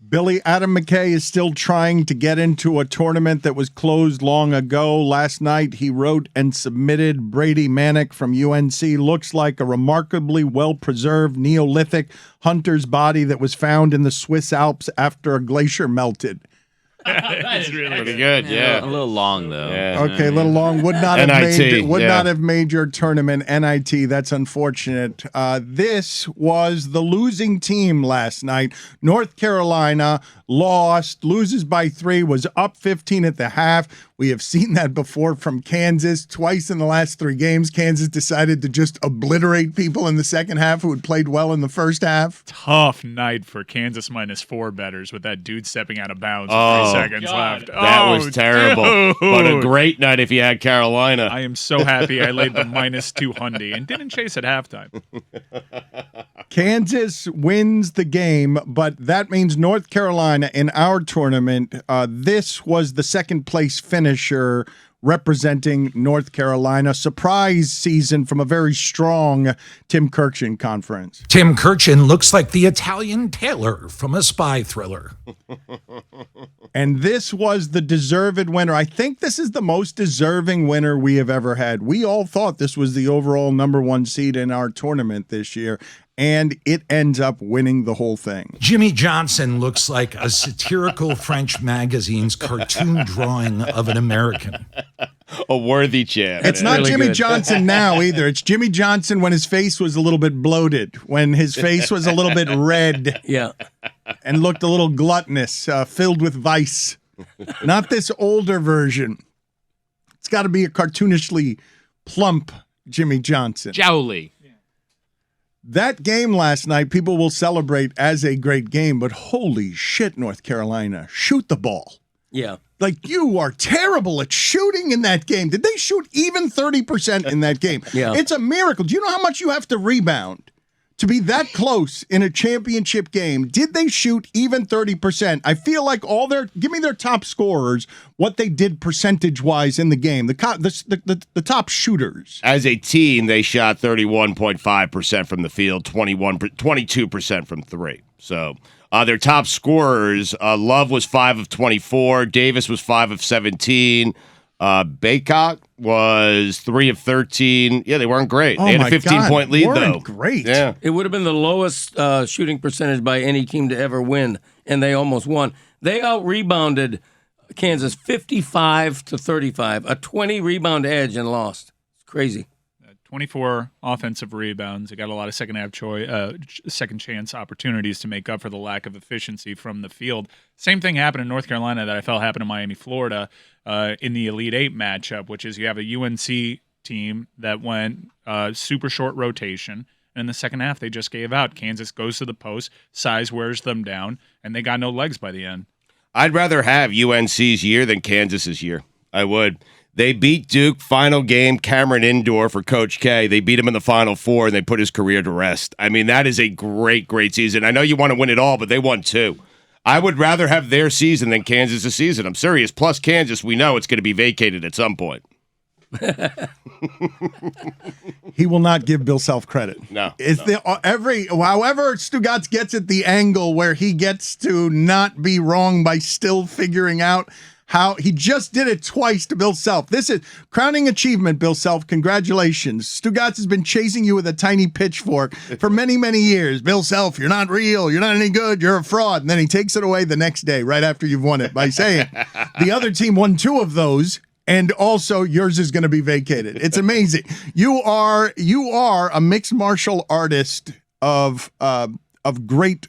Billy Adam McKay is still trying to get into a tournament that was closed long ago. Last night, he wrote and submitted Brady Manick from UNC. Looks like a remarkably well-preserved Neolithic hunter's body that was found in the Swiss Alps after a glacier melted. That's really pretty good. Yeah, a little long though. Yeah. Okay, a little long. Would not have made your tournament. NIT. That's unfortunate. This was the losing team last night. North Carolina loses by 3. Was up 15 at the half. We have seen that before from Kansas. Twice in the last 3 games, Kansas decided to just obliterate people in the second half who had played well in the first half. Tough night for Kansas -4 bettors with that dude stepping out of bounds with 3 seconds left. That was terrible. Dude. But a great night if you had Carolina. I am so happy I laid the -200 and didn't chase at halftime. Kansas wins the game, but that means North Carolina in our tournament, this was the second place finisher representing North Carolina. Surprise season from a very strong Tim Kirchin conference. Tim Kirchin looks like the Italian tailor from a spy thriller. And this was the deserved winner. I think this is the most deserving winner we have ever had. We all thought this was the overall #1 seed in our tournament this year, and it ends up winning the whole thing. Jimmy Johnson looks like a satirical French magazine's cartoon drawing of an American. A worthy champ. It's not really Jimmy Johnson now either. It's Jimmy Johnson when his face was a little bit bloated, when his face was a little bit red. Yeah. And looked a little gluttonous, filled with vice. Not this older version. It's got to be a cartoonishly plump Jimmy Johnson. Jowly. That game last night, people will celebrate as a great game, but holy shit, North Carolina, shoot the ball. Yeah. Like, you are terrible at shooting in that game. Did they shoot even 30% in that game? Yeah. It's a miracle. Do you know how much you have to rebound to be that close in a championship game? Did they shoot even 30%? I feel like give me their top scorers, what they did percentage-wise in the game, the top shooters. As a team, they shot 31.5% from the field, 22% from 3. So their top scorers, Love was 5 of 24, Davis was 5 of 17, Baycott was 3 of 13. Yeah, they weren't great. They had a 15-point lead, though. Great. Yeah. It would have been the lowest shooting percentage by any team to ever win, and they almost won. They out-rebounded Kansas 55-35, a 20-rebound edge, and lost. It's crazy. 24 offensive rebounds. They got a lot of second chance opportunities to make up for the lack of efficiency from the field. Same thing happened in North Carolina that I felt happened in Miami, Florida in the Elite Eight matchup, which is you have a UNC team that went super short rotation. And in the second half, they just gave out. Kansas goes to the post, size wears them down, and they got no legs by the end. I'd rather have UNC's year than Kansas's year. I would. They beat Duke, final game, Cameron Indoor for Coach K. They beat him in the Final Four, and they put his career to rest. I mean, that is a great, great season. I know you want to win it all, but they won 2. I would rather have their season than Kansas' season. I'm serious. Plus, Kansas, we know it's going to be vacated at some point. He will not give Bill Self credit. No. However Stugotz gets at the angle where he gets to not be wrong by still figuring out how he just did it twice to Bill Self. This is crowning achievement, Bill Self. Congratulations. Stugotz has been chasing you with a tiny pitchfork for many, many years. Bill Self, you're not real. You're not any good. You're a fraud. And then he takes it away the next day right after you've won it by saying the other team won 2 of those. And also, yours is going to be vacated. It's amazing. You are a mixed martial artist of great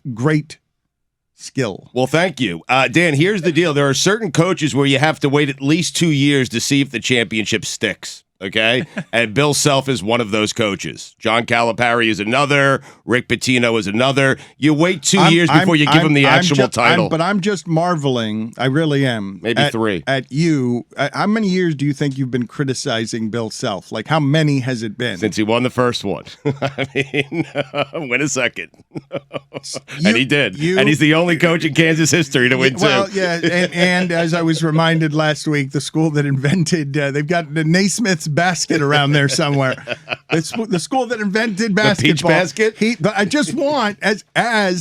skill. Well, thank you. Dan, here's the deal. There are certain coaches where you have to wait at least 2 years to see if the championship sticks. Okay? And Bill Self is one of those coaches. John Calipari is another. Rick Pitino is another. You wait 2 years before you give him the actual title. But I'm just marveling. I really am. Maybe 3. At you. How many years do you think you've been criticizing Bill Self? Like, how many has it been? Since he won the first one. I mean, win a second. And he did. And he's the only coach in Kansas history to win 2. Well, yeah, and as I was reminded last week, the school that invented, they've got the Naismith's basket around there somewhere. The school that invented basketball. Peach basket? But I just want, as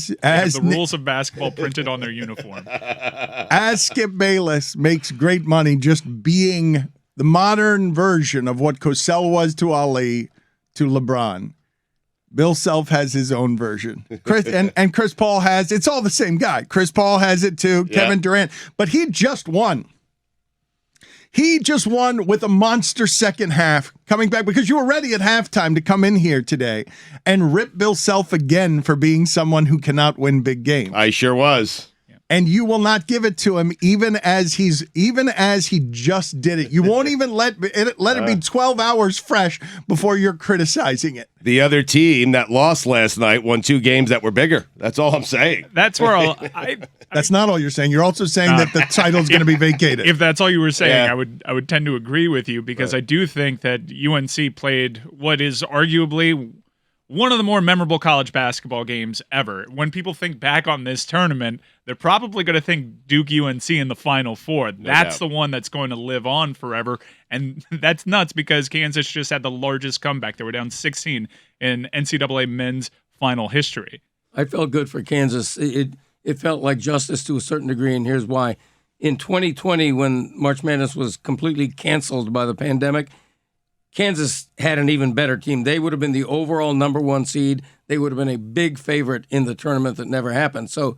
the rules of basketball printed on their uniform. As Skip Bayless makes great money just being the modern version of what Cosell was to Ali to LeBron, Bill Self has his own version. And Chris Paul has, it's all the same guy. Chris Paul has it too, Kevin Durant. But he just won. He just won with a monster second half coming back because you were ready at halftime to come in here today and rip Bill Self again for being someone who cannot win big games. I sure was. And you will not give it to him even as he just did it. You won't even let it be 12 hours fresh before you're criticizing it. The other team that lost last night won 2 games that were bigger. That's all I'm saying. That's where That's not all you're saying. You're also saying that the title's going to be vacated. If that's all you were saying, I would tend to agree with you because I do think that UNC played what is arguably one of the more memorable college basketball games ever. When people think back on this tournament, they're probably going to think Duke UNC in the Final Four. That's the one that's going to live on forever. And that's nuts because Kansas just had the largest comeback. They were down 16 in NCAA men's final history. I felt good for Kansas. It felt like justice to a certain degree, and here's why. In 2020, when March Madness was completely canceled by the pandemic, Kansas had an even better team. They would have been the overall number 1 seed. They would have been a big favorite in the tournament that never happened. So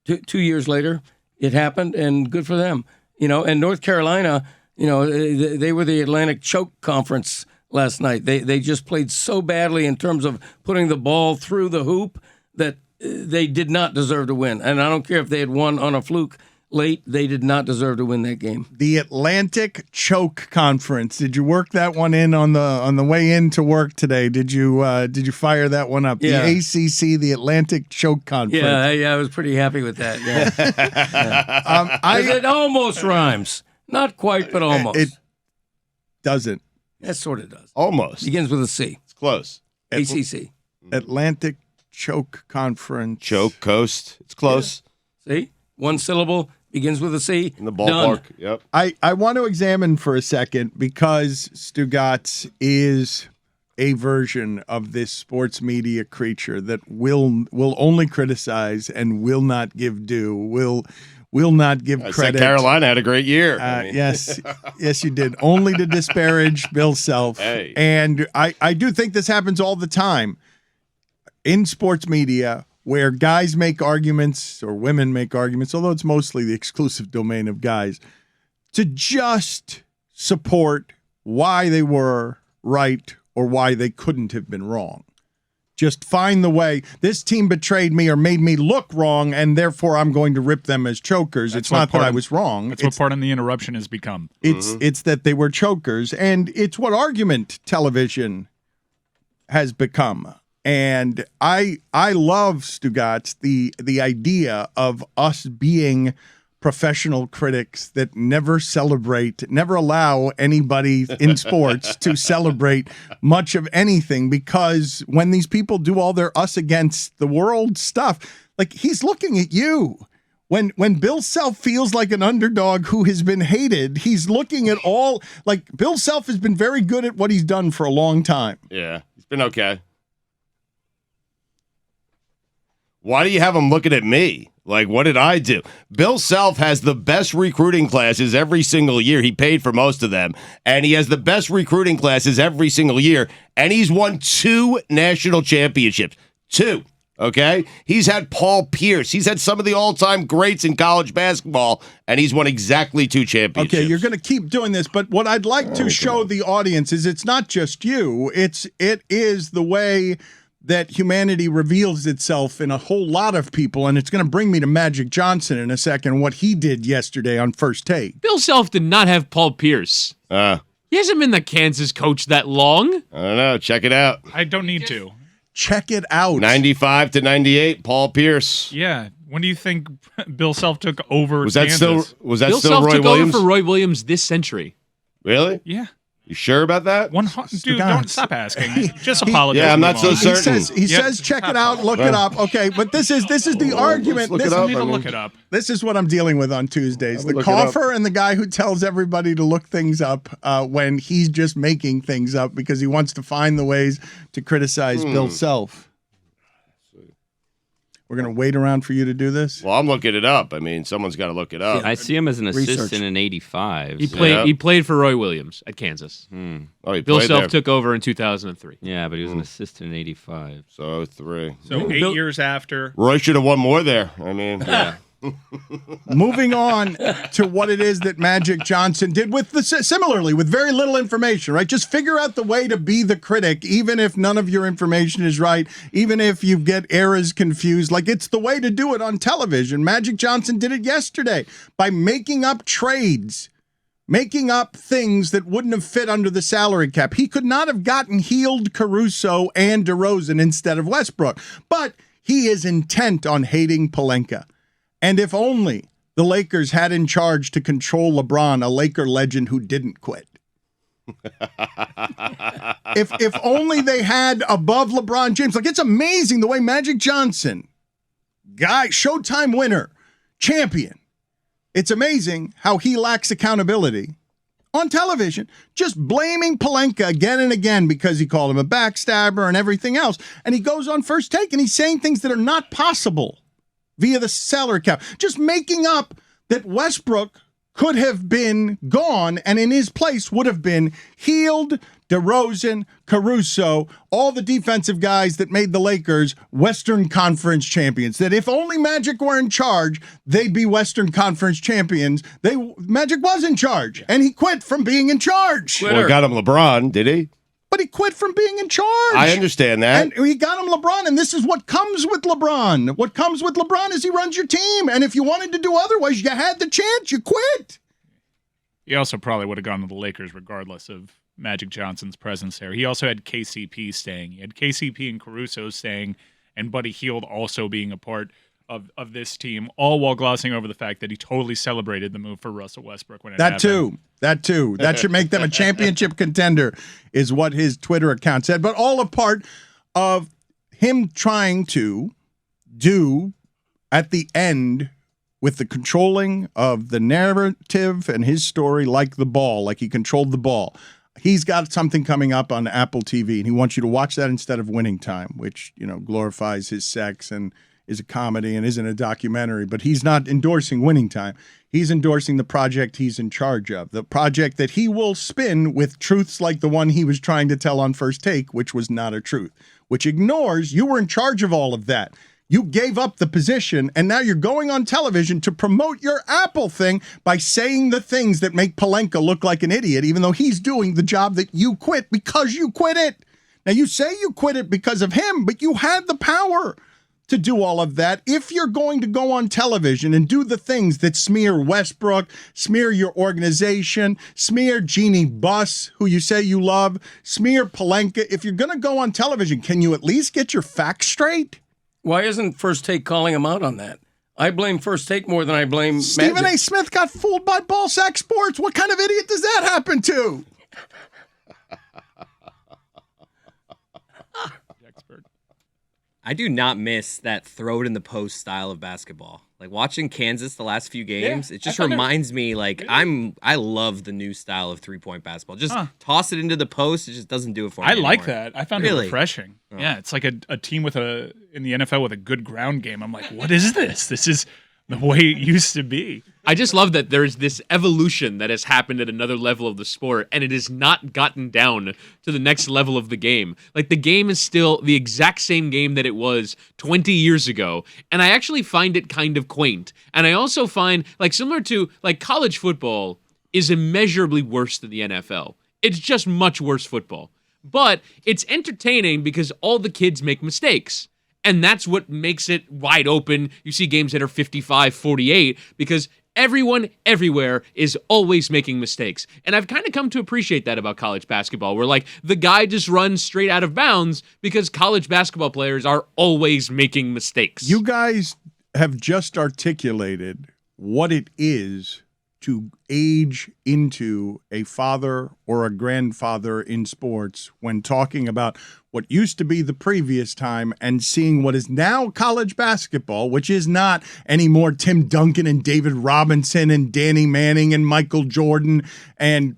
2 years later, it happened, and good for them. And North Carolina, they were the Atlantic Choke Conference last night. They just played so badly in terms of putting the ball through the hoop that they did not deserve to win. And I don't care if they had won on a fluke late, they did not deserve to win that game. The Atlantic Choke Conference. Did you work that one in on the way in to work today? Did you fire that one up? Yeah. The ACC, the Atlantic Choke Conference. Yeah, I was pretty happy with that. Yeah. It almost rhymes. Not quite, but almost. It doesn't. That sort of does. Almost. Begins with a C. It's close. ACC. Atlantic Choke Conference. Choke Coast. It's close. Yeah. See? One syllable. Begins with a C. In the ballpark. Done. Yep. I want to examine for a second because Stugotz is a version of this sports media creature that will only criticize and will not give due, will not give credit. Carolina had a great year. Yes, you did. Only to disparage Bill Self. Hey. And I do think this happens all the time in sports media, where guys make arguments or women make arguments, although it's mostly the exclusive domain of guys, to just support why they were right or why they couldn't have been wrong. Just find the way. This team betrayed me or made me look wrong, and therefore I'm going to rip them as chokers. It's not that I was wrong. That's what part of the interruption has become. It's that they were chokers, and it's what argument television has become. And I love, Stugotz, the idea of us being professional critics that never allow anybody in sports to celebrate much of anything, because when these people do all their us against the world stuff, like he's looking at you. When Bill Self feels like an underdog who has been hated, he's looking at all, like Bill Self has been very good at what he's done for a long time. Yeah, he's been okay. Why do you have him looking at me? Like, what did I do? Bill Self has the best recruiting classes every single year. He paid for most of them. And he has the best recruiting classes every single year. And he's won 2 national championships. 2. Okay? He's had Paul Pierce. He's had some of the all-time greats in college basketball. And he's won exactly 2 championships. Okay, you're going to keep doing this. But what I'd like to show the audience is it's not just you. It is the way that humanity reveals itself in a whole lot of people, and it's going to bring me to Magic Johnson in a second, what he did yesterday on First Take. Bill Self did not have Paul Pierce. He hasn't been the Kansas coach that long. I don't know. Check it out. I don't need to. Check it out. 95 to 98, Paul Pierce. Yeah. When do you think Bill Self took over Was that Kansas? still Bill Roy Self took Williams? over for Roy Williams this century. Really? Yeah. You sure about that? Dude, don't stop asking. Just apologize. Yeah, I'm not so Mom. certain. He says, check it out, look it up. Okay, but this is the argument. look it This, up. You need to look it up. this is what I'm dealing with on Tuesdays. The look it up. cougher and the guy who tells everybody to look things up when he's just making things up because he wants to find the ways to criticize Bill Self. We're going to wait around for you to do this? Well, I'm looking it up. I mean, someone's got to look it up. I see him as an Research. assistant in '85. He played. He played for Roy Williams at Kansas. Oh, he Bill played Self there. took over in 2003. Yeah, but he was an assistant in '85. So 3. So 8 years after. Roy should have won more there. I mean, yeah. Moving on to what it is that Magic Johnson did with similarly with very little information, right? Just figure out the way to be the critic, even if none of your information is right, even if you get eras confused. Like, it's the way to do it on television. Magic Johnson did it yesterday by making up trades, making up things that wouldn't have fit under the salary cap. He could not have gotten Heald, Caruso, and DeRozan instead of Westbrook, but he is intent on hating Pelinka. And if only the Lakers had in charge to control LeBron, a Laker legend who didn't quit. if only they had above LeBron James. Like, it's amazing the way Magic Johnson, Showtime winner, champion. It's amazing how he lacks accountability on television, just blaming Pelinka again and again because he called him a backstabber and everything else. And he goes on First Take and he's saying things that are not possible via the salary cap, just making up that Westbrook could have been gone and in his place would have been Heald, DeRozan, Caruso, all the defensive guys that made the Lakers Western Conference champions. That if only Magic were in charge, they'd be Western Conference champions. Magic was in charge, and he quit from being in charge. Well, got him LeBron, did he? But he quit from being in charge. I understand that. And he got him LeBron, and this is what comes with LeBron. What comes with LeBron is he runs your team, and if you wanted to do otherwise, you had the chance, you quit. He also probably would have gone to the Lakers regardless of Magic Johnson's presence there. He also had KCP staying. He had KCP and Caruso staying, and Buddy Hield also being a part of this team, all while glossing over the fact that he totally celebrated the move for Russell Westbrook when it happened. That too. That should make them a championship contender, is what his Twitter account said. But all a part of him trying to do at the end with the controlling of the narrative and his story like the ball, like he controlled the ball. He's got something coming up on Apple TV, and he wants you to watch that instead of Winning Time, which, glorifies his sex and is a comedy and isn't a documentary. But he's not endorsing Winning Time. He's endorsing the project he's in charge of, the project that he will spin with truths like the one he was trying to tell on First Take, which was not a truth, which ignores you were in charge of all of that. You gave up the position, and now you're going on television to promote your Apple thing by saying the things that make Pelinka look like an idiot, even though he's doing the job that you quit because you quit it. Now, you say you quit it because of him, but you had the power to do all of that. If you're going to go on television and do the things that smear Westbrook, smear your organization, smear Jeannie Buss, who you say you love, smear Pelinka, if you're going to go on television, can you at least get your facts straight? Why isn't First Take calling him out on that? I blame First Take more than I blame Stephen Magic. A. Smith got fooled by Ballsack Sports. What kind of idiot does that happen to? I do not miss that throw it in the post style of basketball. Like watching Kansas the last few games, it just reminds me like I love the new style of 3-point basketball. Just toss it into the post, it just doesn't do it for me anymore. like that. I found it refreshing. Oh. Yeah, it's like a team in the NFL with a good ground game. I'm like, what is this? This is the way it used to be. I just love that there's this evolution that has happened at another level of the sport, and it has not gotten down to the next level of the game. Like, the game is still the exact same game that it was 20 years ago, and I actually find it kind of quaint. And I also find, like, similar to, like, college football is immeasurably worse than the NFL. It's just much worse football. But it's entertaining because all the kids make mistakes. And that's what makes it wide open. You see games that are 55-48 because everyone everywhere is always making mistakes. And I've kind of come to appreciate that about college basketball, where like the guy just runs straight out of bounds because college basketball players are always making mistakes. You guys have just articulated what it is to age into a father or a grandfather in sports when talking about what used to be the previous time and seeing what is now college basketball, which is not anymore Tim Duncan and David Robinson and Danny Manning and Michael Jordan and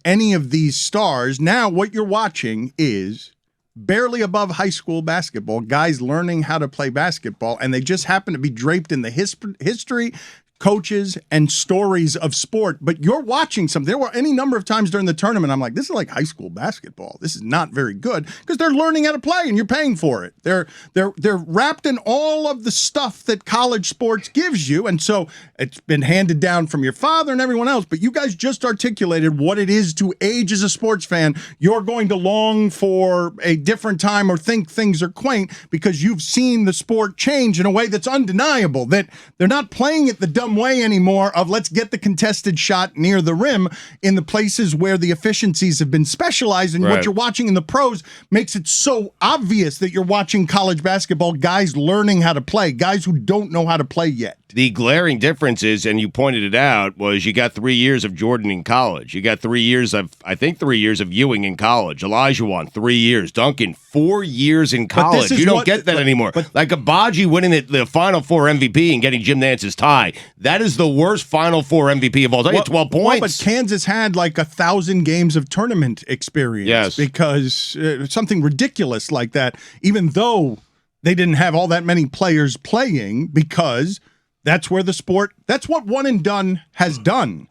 any of these stars. Now what you're watching is barely above high school basketball, guys learning how to play basketball, and they just happen to be draped in the history, coaches, and stories of sport. But you're watching something. There were any number of times during the tournament, I'm like, this is like high school basketball. This is not very good, because they're learning how to play and you're paying for it. They're wrapped in all of the stuff that college sports gives you. And so it's been handed down from your father and everyone else. But you guys just articulated what it is to age as a sports fan. You're going to long for a different time or think things are quaint because you've seen the sport change in a way that's undeniable, that they're not playing it the dumb way anymore of let's get the contested shot near the rim in the places where the efficiencies have been specialized. And what you're watching in the pros makes it so obvious that you're watching college basketball, guys learning how to play, guys who don't know how to play yet. The glaring difference is, and you pointed it out, was you got 3 years of Jordan in college. You got 3 years of, I think 3 years of Ewing in college. Olajuwon, 3 years. Duncan, 4 years in college. You don't get that anymore. Like Abaji winning the Final Four MVP and getting Jim Nance's tie. That is the worst Final Four MVP of all time. 12 points. But Kansas had like 1,000 games of tournament experience. Yes. Because something ridiculous like that, even though they didn't have all that many players playing, because that's where the sport, that's what one and done has done.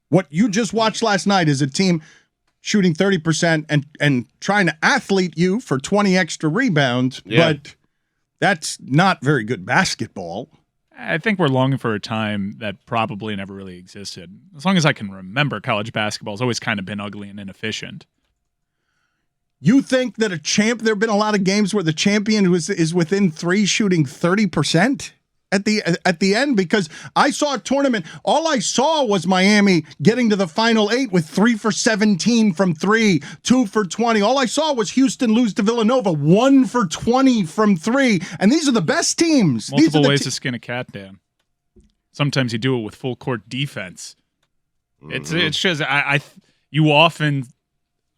What you just watched last night is a team shooting 30% and trying to athlete you for 20 extra rebounds, but that's not very good basketball. I think we're longing for a time that probably never really existed. As long as I can remember, college basketball has always kind of been ugly and inefficient. You think that there have been a lot of games where the champion is within 3 shooting 30%? At the end, because I saw a tournament, all I saw was Miami getting to the final 8 with 3 for 17 from 3, 2 for 20. All I saw was Houston lose to Villanova, 1 for 20 from 3. And these are the best teams. Multiple ways to skin a cat, Dan. Sometimes you do it with full court defense. It's just you often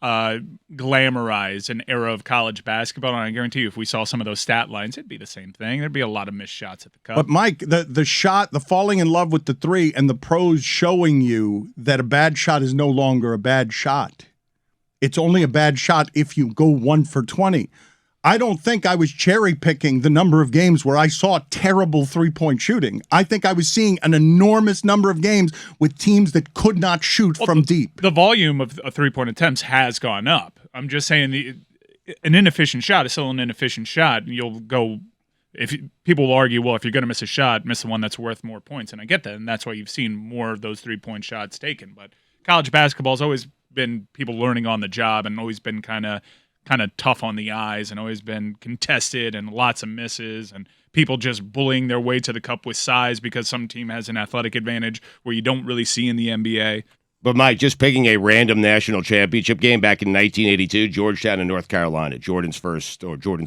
glamorize an era of college basketball, and I guarantee you if we saw some of those stat lines, it'd be the same thing. There'd be a lot of missed shots at the cup. But Mike, the shot, the falling in love with the 3 and the pros showing you that a bad shot is no longer a bad shot. It's only a bad shot if you go 1 for 20. I don't think I was cherry-picking the number of games where I saw terrible three-point shooting. I think I was seeing an enormous number of games with teams that could not shoot from deep. The volume of three-point attempts has gone up. I'm just saying an inefficient shot is still an inefficient shot. You'll go people will argue, well, if you're going to miss a shot, miss the one that's worth more points. And I get that, and that's why you've seen more of those three-point shots taken. But college basketball has always been people learning on the job and always been kind of tough on the eyes and always been contested and lots of misses and people just bullying their way to the cup with size because some team has an athletic advantage where you don't really see in the NBA. But, Mike, just picking a random national championship game back in 1982, Georgetown and North Carolina, Jordan's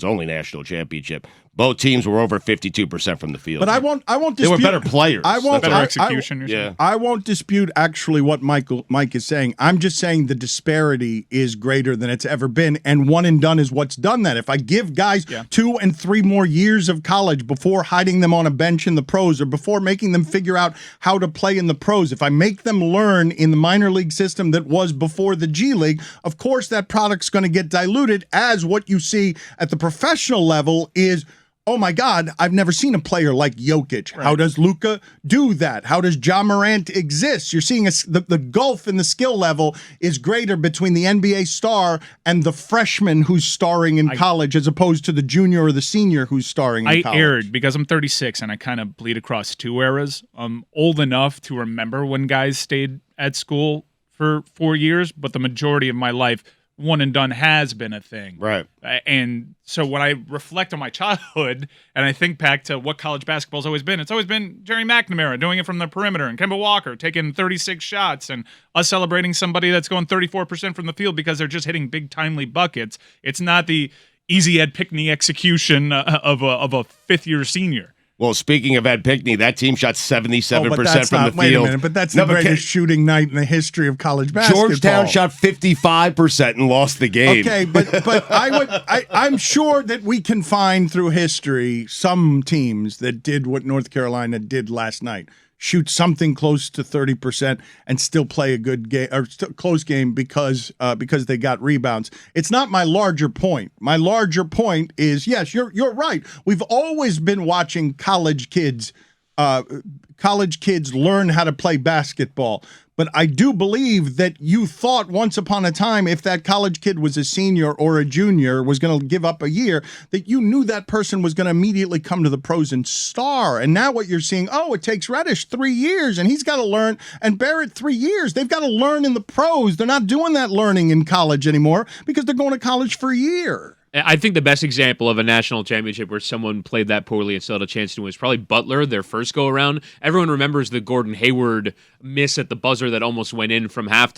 only national championship. Both teams were over 52% from the field. But I won't dispute. They were better players. Better execution. Yeah. I won't dispute actually what Mike is saying. I'm just saying the disparity is greater than it's ever been, and one and done is what's done that. If I give guys 2 and 3 more years of college before hiding them on a bench in the pros or before making them figure out how to play in the pros, if I make them learn in the minor league system that was before the G League, of course that product's going to get diluted, as what you see at the professional level is, oh my God, I've never seen a player like Jokic. Right. How does Luka do that? How does Ja Morant exist? You're seeing the gulf in the skill level is greater between the NBA star and the freshman who's starring in college as opposed to the junior or the senior who's starring in college. I erred because I'm 36 and I kind of bleed across 2 eras. I'm old enough to remember when guys stayed at school for 4 years, but the majority of my life, one and done has been a thing. Right. And so when I reflect on my childhood and I think back to what college basketball's always been, it's always been Jerry McNamara doing it from the perimeter and Kemba Walker taking 36 shots and us celebrating somebody that's going 34% from the field because they're just hitting big timely buckets. It's not the easy Ed Pickney execution of a fifth-year senior. Well, speaking of Ed Pinckney, that team shot 77% but that's from not, the wait field. a minute, but that's the greatest shooting night in the history of college basketball. Georgetown shot 55% and lost the game. Okay, but I'm sure that we can find through history some teams that did what North Carolina did last night. Shoot something close to 30% and still play a good game or close game because they got rebounds. It's not my larger point. My larger point is, yes, you're right. We've always been watching college kids learn how to play basketball. But I do believe that you thought once upon a time, if that college kid was a senior or a junior, was going to give up a year, that you knew that person was going to immediately come to the pros and star. And now what you're seeing, it takes Reddish 3 years, and he's got to learn, and Barrett 3 years. They've got to learn in the pros. They're not doing that learning in college anymore because they're going to college for a year. I think the best example of a national championship where someone played that poorly and still had a chance to win was probably Butler, their first go-around. Everyone remembers the Gordon Hayward miss at the buzzer that almost went in from half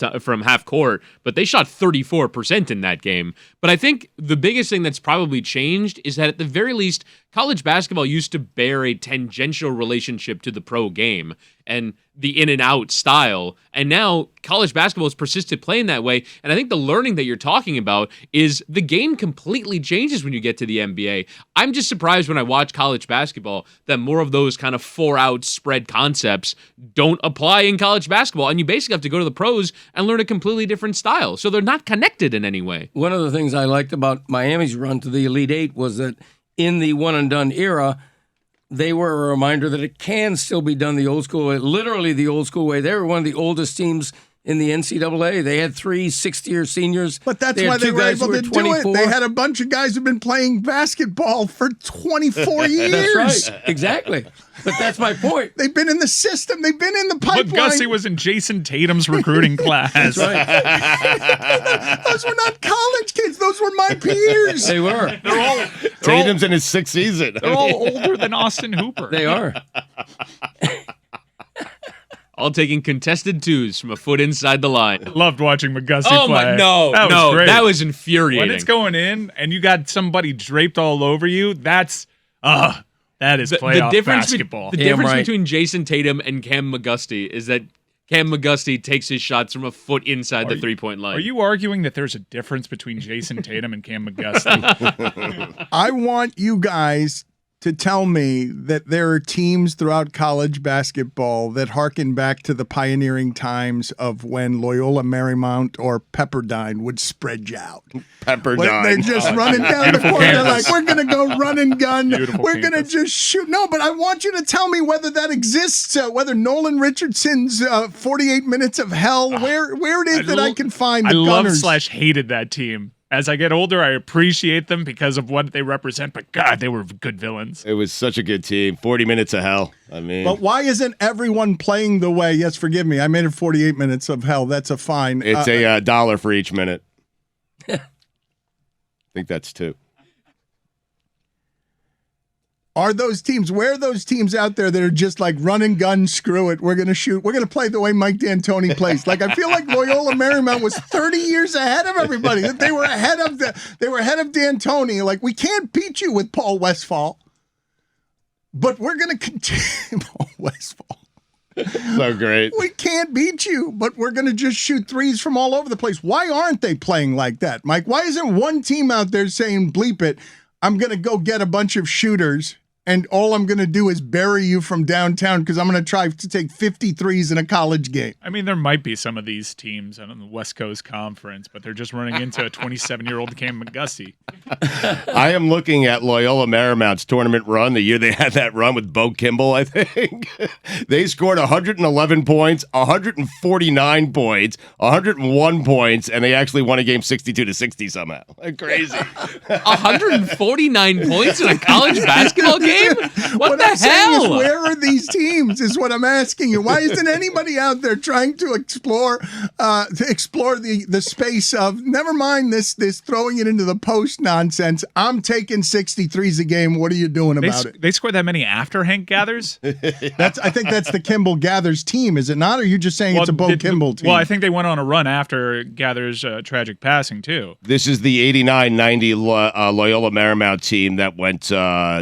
court, but they shot 34% in that game. But I think the biggest thing that's probably changed is that at the very least, college basketball used to bear a tangential relationship to the pro game and the in and out style. And now college basketball has persisted playing that way. And I think the learning that you're talking about is the game completely changes when you get to the NBA. I'm just surprised when I watch college basketball that more of those kind of 4-out spread concepts don't apply in college basketball. And you basically have to go to the pros and learn a completely different style. So they're not connected in any way. One of the things I liked about Miami's run to the Elite Eight was that in the one-and-done era, they were a reminder that it can still be done the old school way, literally the old school way. They were one of the oldest teams in the NCAA. They had 3 sixth-year seniors. But that's why they were able to do it. They had a bunch of guys who've been playing basketball for 24 years. That's right. Exactly. But that's my point. They've been in the system. They've been in the pipeline. But Gussie was in Jason Tatum's recruiting class. That's right. Those were not college kids. Those were my peers. They were. Tatum's in his 6th season. They're all older than Austin Hooper. They are. All taking contested twos from a foot inside the line. Loved watching McGussie Oh play. my no, that was great. That was infuriating. When it's going in and you got somebody draped all over you, that is playoff basketball. The difference between Jason Tatum and Cam McGusty is that Cam McGusty takes his shots from a foot inside the three-point line. Are you arguing that there's a difference between Jason Tatum and Cam McGusty? I want you guys to tell me that there are teams throughout college basketball that harken back to the pioneering times of when Loyola Marymount or Pepperdine would spread you out. Pepperdine. They're just running down the court. They're like, we're going to go run and gun. We're going to just shoot. No, but I want you to tell me whether that exists, whether Nolan Richardson's 48 Minutes of Hell, where it is that I can find the Gunners. I hated that team. As I get older, I appreciate them because of what they represent, but God, they were good villains. It was such a good team. 40 Minutes of Hell. I mean, but why isn't everyone playing the way? Yes, forgive me. I made it 48 Minutes of Hell. That's a fine. It's a $1 for each minute. I think that's 2. Where are those teams out there that are just like run and gun, screw it, we're going to shoot, we're going to play the way Mike D'Antoni plays? Like, I feel like Loyola Marymount was 30 years ahead of everybody. They were ahead of D'Antoni. Like, we can't beat you with Paul Westphal, but we're going to continue. Paul Westphal. So great. We can't beat you, but we're going to just shoot threes from all over the place. Why aren't they playing like that, Mike? Why isn't one team out there saying, bleep it, I'm going to go get a bunch of shooters and all I'm going to do is bury you from downtown because I'm going to try to take 53s in a college game? I mean, there might be some of these teams on the West Coast Conference, but they're just running into a 27-year-old Cam McGussie. I am looking at Loyola Marymount's tournament run, the year they had that run with Bo Kimball, I think. They scored 111 points, 149 points, 101 points, and they actually won a game 62-60 somehow. Crazy. 149 points in a college basketball game? What the I'm hell? Is, where are these teams is what I'm asking you. Why isn't anybody out there trying to explore the space of, never mind this throwing it into the post nonsense, I'm taking 63s a game, what are you doing about it? They scored that many after Hank Gathers? I think that's the Kimball Gathers team, is it not? Or are you just saying it's a Bo Kimball team? Well, I think they went on a run after Gathers' tragic passing, too. This is the 89-90 Loyola Marymount team that went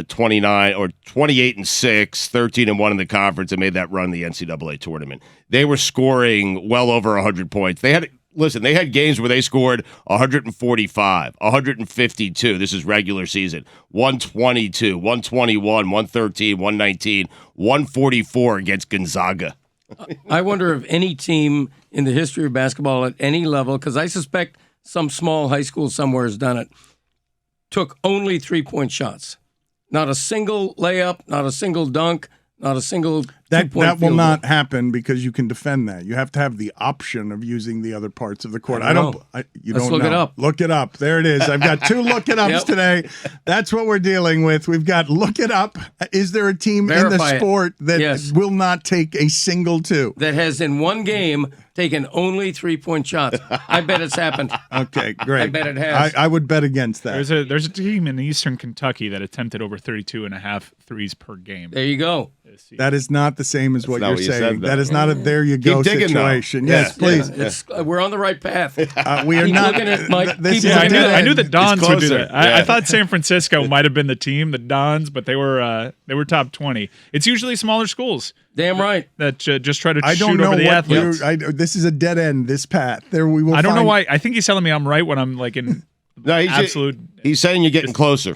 29 29 or 28-6, 13-1 in the conference, and made that run in the NCAA tournament. They were scoring well over 100 points. They had games where they scored 145, 152. This is regular season. 122, 121, 113, 119, 144 against Gonzaga. I wonder if any team in the history of basketball at any level, because I suspect some small high school somewhere has done it, took only 3-point shots. Not a single layup, not a single dunk, not a single That two-point will field not goal. happen because you can defend that. You have to have the option of using the other parts of the court. I don't know. You Let's don't look know. it up. Look it up. There it is. I've got 2 look it ups Yep. today. That's what we're dealing with. We've got look it up. Is there a team in Verify the it. sport that Yes. will not take a single 2? That has in one game taken only 3-point shots. I bet it's happened. Okay, great. I bet it has. I would bet against that. There's a team in Eastern Kentucky that attempted over 32.5 threes per game. There you go. That is not the same as what not you're what you said, saying. though. That is not a there you go digging, though. situation. Yeah. Yes, please. We're on the right path. We are Keep not. looking at Mike. This Keep is Yeah, a looking dead at I knew end. the Dons would do closer. that. I Yeah. thought San Francisco might have been the team, the Dons, but they were top 20. It's usually smaller schools Damn right. that just try to I don't shoot know over the what athletes. this is a dead end. This path. There we will. I don't know find- why. I think he's telling me I'm right when I'm like in No, absolute. He's saying you're getting closer.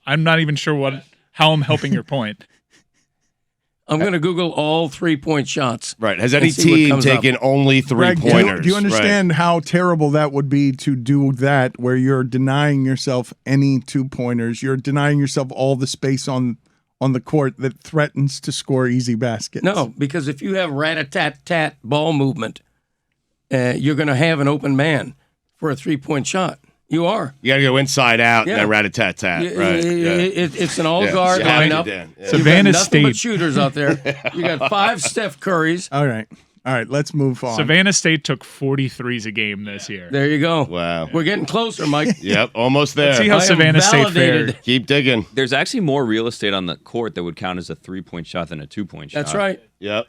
I'm not even sure how I'm helping your point. I'm going to Google all 3-point shots. Right. Has any and see what team comes up. taken only Greg, do three-pointers? you understand how terrible that would be to do that, where you're denying yourself any 2-pointers? You're denying yourself all the space on the court that threatens to score easy baskets. No, because if you have rat-a-tat-tat ball movement, you're going to have an open man for a 3-point shot. You are. You got to go inside out Yeah. and then rat-a-tat-tat. Right. It's an all-guard Yeah. lineup. Yeah. You've got Savannah nothing but State. shooters out there. You got 5 Steph Currys. All right. Let's move on. Savannah State took 43s a game this year. There you go. Wow. We're getting closer, Mike. Yep. Almost there. See how I am Savannah State validated. fared. Keep digging. There's actually more real estate on the court that would count as a 3-point shot than a 2-point shot. That's right. Yep.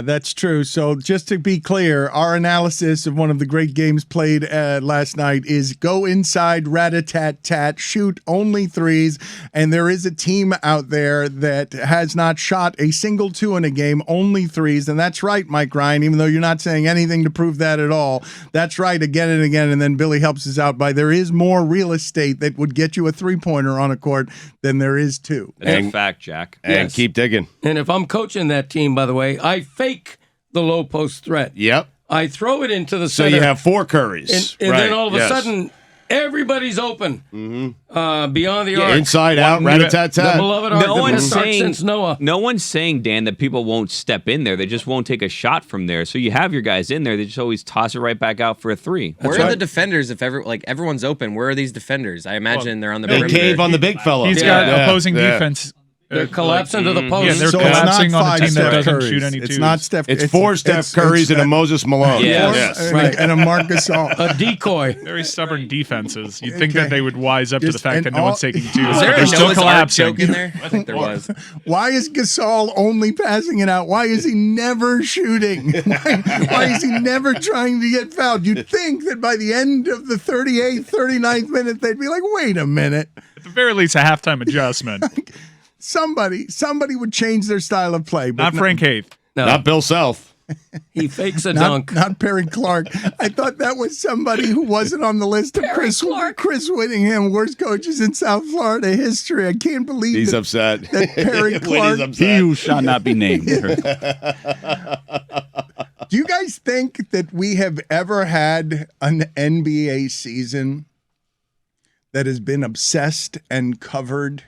That's true. So just to be clear, our analysis of one of the great games played last night is go inside, rat-a-tat-tat, shoot only 3s, and there is a team out there that has not shot a single 2 in a game, only 3s, and that's right, Mike Ryan, even though you're not saying anything to prove that at all. That's right, again and again, and then Billy helps us out by there is more real estate that would get you a 3-pointer on a court than there is 2. That's a fact, Jack. And Yes. keep digging. And if I'm coaching that team, by the way, I fake the low post threat. Yep. I throw it into the So center. you have 4 Currys. and right. then all of a yes. sudden, everybody's open beyond the arc. Inside out, The rat-a-tat-tat. beloved arc No that one's been dark saying since Noah. No one's saying, Dan, that people won't step in there. They just won't take a shot from there. So you have your guys in there. They just always toss it right back out for a 3. Where are the defenders if everyone's open? Where are these defenders? I imagine they're on the They perimeter. cave on the big fella. He's Yeah. got opposing Yeah. defense. They're collapsing to the post. Yeah, they're So it's not collapsing on a 5 team that Steph doesn't Currys. shoot any It's twos. not Steph. It's 4 Steph Currys and a Moses Malone. Yeah. Yes. Right. and a Marcus Gasol. a decoy. Very stubborn defenses. You'd think Okay. that they would wise up to the Just- fact and that no all- one's taking 2s. Is there but a they're still Noah's Ark collapsing. joke in there? I think there was. Why is Gasol only passing it out? Why is he never shooting? Why is he never trying to get fouled? You'd think that by the end of the 38th, 39th minute, they'd be like, wait a minute. At the very least, a halftime adjustment. Somebody would change their style of play. But Not Frank Haith. No, Not Bill Self. he fakes a dunk. Not Perry Clark. I thought that was somebody who wasn't on the list of Chris Whittingham, worst coaches in South Florida history. I can't believe He's that, upset. that Perry When he's Clark. upset. He who shall not be named. Do you guys think that we have ever had an NBA season that has been obsessed and covered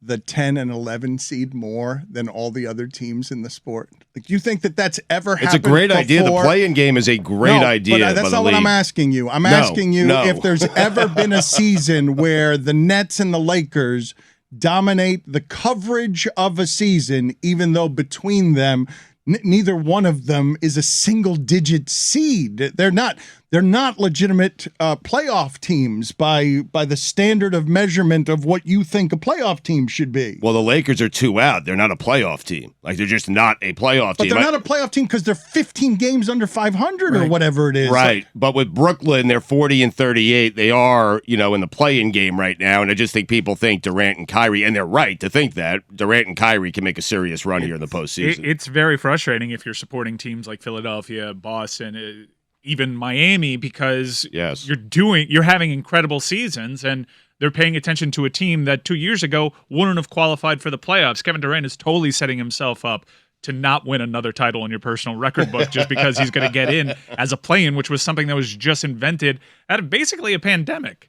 the 10 and 11 seed more than all the other teams in the sport? Like, do you think that that's ever happened? It's a great idea. The before? play-in game is a great No, idea. But that's by the not what I'm league. asking you. I'm No, asking you no. if there's ever been a season where the Nets and the Lakers dominate the coverage of a season, even though between them, neither one of them is a single-digit seed. They're not. they're not legitimate playoff teams by the standard of measurement of what you think a playoff team should be. Well, the Lakers are 2 out. They're not a playoff team. Like, they're just not a playoff But team. they're not a playoff team because they're 15 games under 500 or whatever it is. Right. But with Brooklyn, they're 40-38. They are, in the play-in game right now. And I just think people think Durant and Kyrie, and they're right to think that Durant and Kyrie can make a serious run here in the postseason. It's very frustrating if you're supporting teams like Philadelphia, Boston, even Miami, because you're having incredible seasons and they're paying attention to a team that 2 years ago wouldn't have qualified for the playoffs. Kevin Durant is totally setting himself up to not win another title in your personal record book just because he's going to get in as a play-in, which was something that was just invented out of basically a pandemic.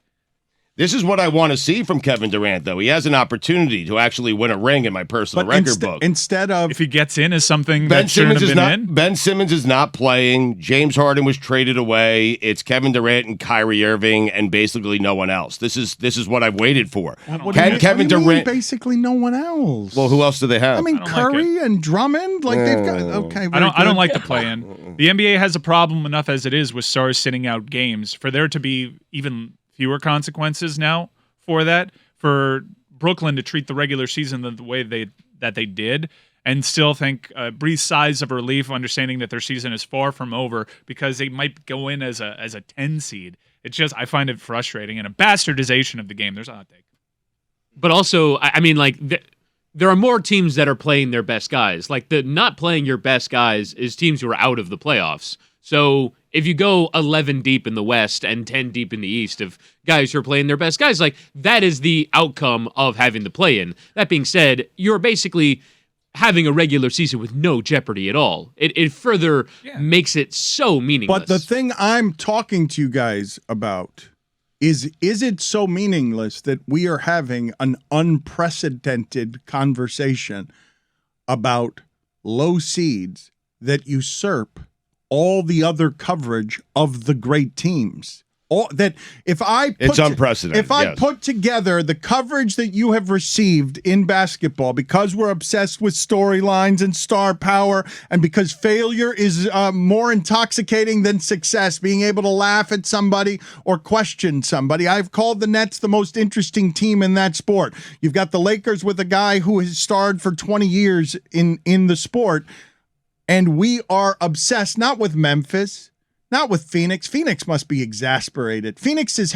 This is what I want to see from Kevin Durant, though. He has an opportunity to actually win a ring in my personal record book. Instead of if he gets in as something Ben Simmons is not playing. James Harden was traded away. It's Kevin Durant and Kyrie Irving, and basically no one else. This is what I've waited for. Kevin Durant basically no one else? Well, who else do they have? I mean, Curry and Drummond. Like they've got I don't like the play-in. The NBA has a problem enough as it is with stars sitting out games. For there to be even fewer consequences now for that, for Brooklyn to treat the regular season the way that they did, and still think breathe sighs of relief, understanding that their season is far from over because they might go in as a 10 seed. It's just, I find it frustrating and a bastardization of the game. There's a hot take. But also, I mean, like, there are more teams that are playing their best guys. Like, the not playing your best guys is teams who are out of the playoffs. So if you go 11 deep in the West and 10 deep in the East of guys who are playing their best guys, like, that is the outcome of having the play-in. That being said, you're basically having a regular season with no jeopardy at all. It further makes it so meaningless. But the thing I'm talking to you guys about is it so meaningless that we are having an unprecedented conversation about low seeds that usurp all the other coverage of the great teams? It's unprecedented. If I put together the coverage that you have received in basketball, because we're obsessed with storylines and star power, and because failure is more intoxicating than success, being able to laugh at somebody or question somebody, I've called the Nets the most interesting team in that sport. You've got the Lakers with a guy who has starred for 20 years in the sport, and we are obsessed not with Memphis, not with Phoenix. Phoenix must be exasperated. Phoenix is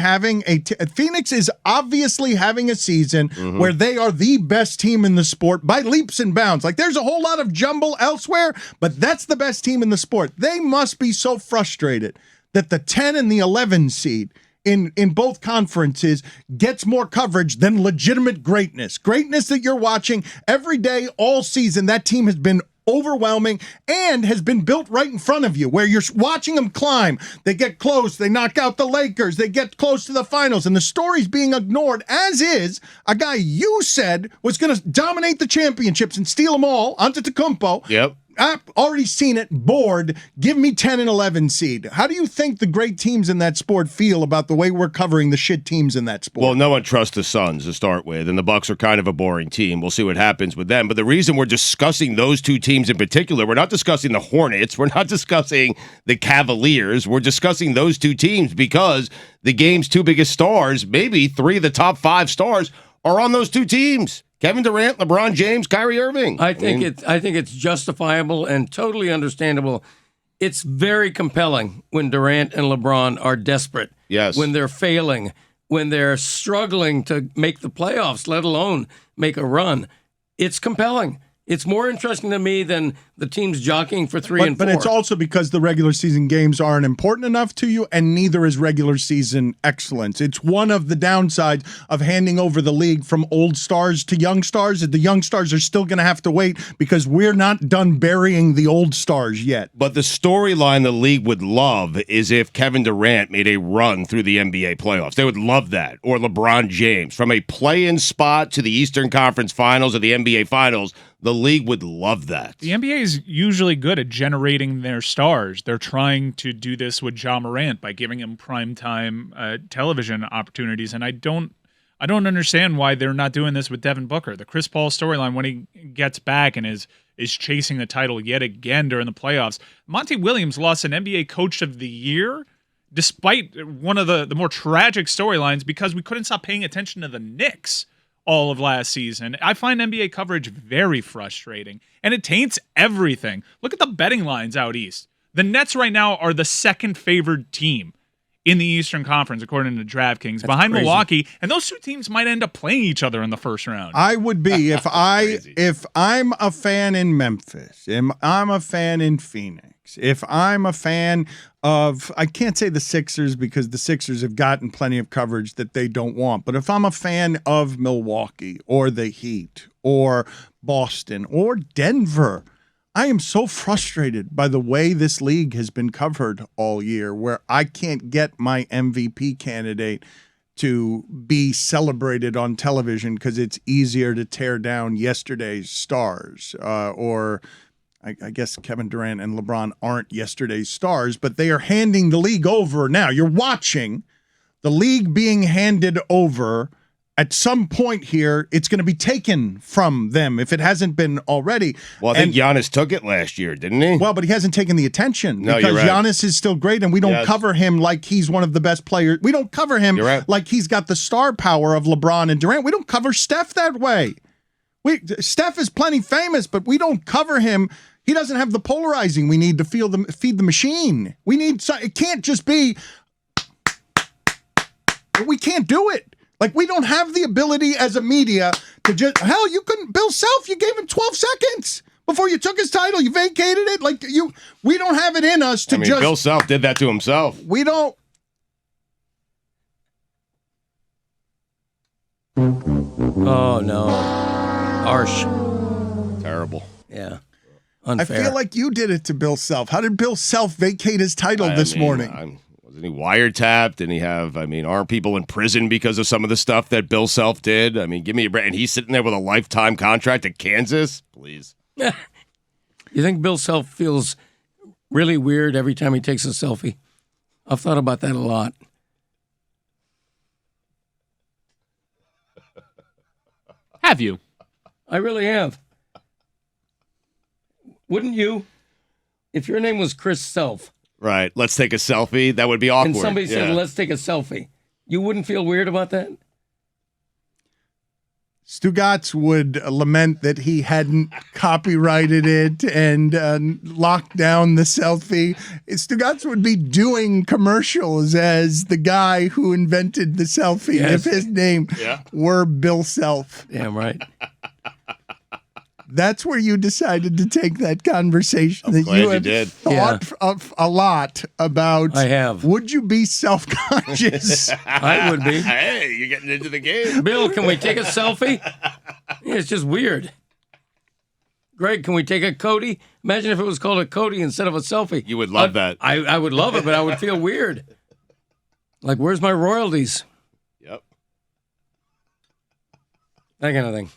obviously having a season where they are the best team in the sport by leaps and bounds. Like, there's a whole lot of jumble elsewhere, but that's the best team in the sport. They must be so frustrated that the 10 and the 11 seed in both conferences gets more coverage than legitimate greatness. Greatness that you're watching every day, all season. That team has been overwhelming and has been built right in front of you, where you're watching them climb. They get close, they knock out the Lakers, they get close to the finals, and the story's being ignored, as is a guy you said was going to dominate the championships and steal them all, Antetokounmpo. Yep. I've already seen it. Bored. Give me 10 and 11 seed. How do you think the great teams in that sport feel about the way we're covering the shit teams in that sport? Well, no one trusts the Suns to start with, and the Bucks are kind of a boring team. We'll see what happens with them. But the reason we're discussing those two teams in particular, we're not discussing the Hornets, we're not discussing the Cavaliers, we're discussing those two teams because the game's two biggest stars, maybe three of the top 5 stars, are on those two teams. Kevin Durant, LeBron James, Kyrie Irving. I think it's justifiable and totally understandable. It's very compelling when Durant and LeBron are desperate. Yes. When they're failing, when they're struggling to make the playoffs, let alone make a run. It's compelling. It's more interesting to me than the teams jockeying for 3 and 4. But it's also because the regular season games aren't important enough to you, and neither is regular season excellence. It's one of the downsides of handing over the league from old stars to young stars. The young stars are still going to have to wait because we're not done burying the old stars yet. But the storyline the league would love is if Kevin Durant made a run through the NBA playoffs. They would love that. Or LeBron James. From a play-in spot to the Eastern Conference Finals or the NBA Finals, the league would love that. The NBA is usually good at generating their stars. They're trying to do this with Ja Morant by giving him primetime television opportunities, and I don't understand why they're not doing this with Devin Booker. The Chris Paul storyline, when he gets back and is chasing the title yet again during the playoffs. Monty Williams lost an NBA Coach of the Year despite one of the more tragic storylines, because we couldn't stop paying attention to the Knicks all of last season. I find NBA coverage very frustrating, and it taints everything. Look at the betting lines out east. The Nets right now are the second favored team in the Eastern Conference, according to DraftKings, behind crazy. Milwaukee, and those two teams might end up playing each other in the first round. I would be if I'm a fan in Memphis, if I'm a fan in Phoenix, if I'm a fan of, I can't say the Sixers because the Sixers have gotten plenty of coverage that they don't want, but if I'm a fan of Milwaukee or the Heat or Boston or Denver, I am so frustrated by the way this league has been covered all year, where I can't get my MVP candidate to be celebrated on television because it's easier to tear down yesterday's stars. Or I guess Kevin Durant and LeBron aren't yesterday's stars, but they are handing the league over now. You're watching the league being handed over. At some point here, it's going to be taken from them if it hasn't been already. Well, I think Giannis took it last year, didn't he? Well, but he hasn't taken the attention No, because you're right. Giannis is still great, and we don't cover him like he's one of the best players. We don't cover him You're right. like he's got the star power of LeBron and Durant. We don't cover Steph that way. Steph is plenty famous, but we don't cover him. He doesn't have the polarizing we need to feed the machine. We need. It can't just be. We can't do it. Like, we don't have the ability as a media to just, hell, you couldn't, Bill Self, you gave him 12 seconds before you took his title. You vacated it. Like, we don't have it in us to just. Bill Self did that to himself. We don't. Oh, no. Harsh. Terrible. Yeah. Unfair. I feel like you did it to Bill Self. How did Bill Self vacate his title this morning? Wasn't he wiretapped? Didn't he have, aren't people in prison because of some of the stuff that Bill Self did? Give me a break. And he's sitting there with a lifetime contract at Kansas? Please. You think Bill Self feels really weird every time he takes a selfie? I've thought about that a lot. Have you? I really have. Wouldn't you? If your name was Chris Self, Right. Let's take a selfie. That would be awkward. and somebody said, let's take a selfie, you wouldn't feel weird about that? Stugotz would lament that he hadn't copyrighted it and locked down the selfie. Stugotz would be doing commercials as the guy who invented the selfie Yes. if his name were Bill Self. Damn right. That's where you decided to take that conversation that glad you you have did. thought of a lot about. I have. Would you be self-conscious? I would be. Hey, you're getting into the game. Bill, can we take a selfie? Yeah, it's just weird. Greg, can we take a Cody? Imagine if it was called a Cody instead of a selfie. You would love that. I would love it, but I would feel weird. Like, where's my royalties? Yep. That kind of thing.